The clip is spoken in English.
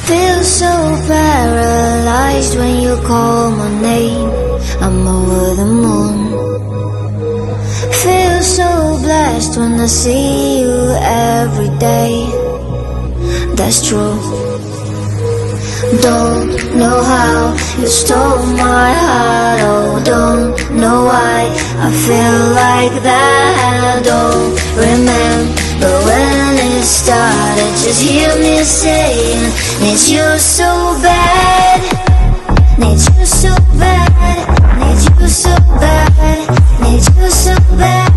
Feel so paralyzed when you call my name. I'm over the moon. Feel so blessed when I see you every day. That's true. Don't know how you stole my heart. Oh, don't know why I feel like that. Don't remember when it started. Just hear me saying, need you so bad. Need you so bad. Need you so bad. Need you so bad.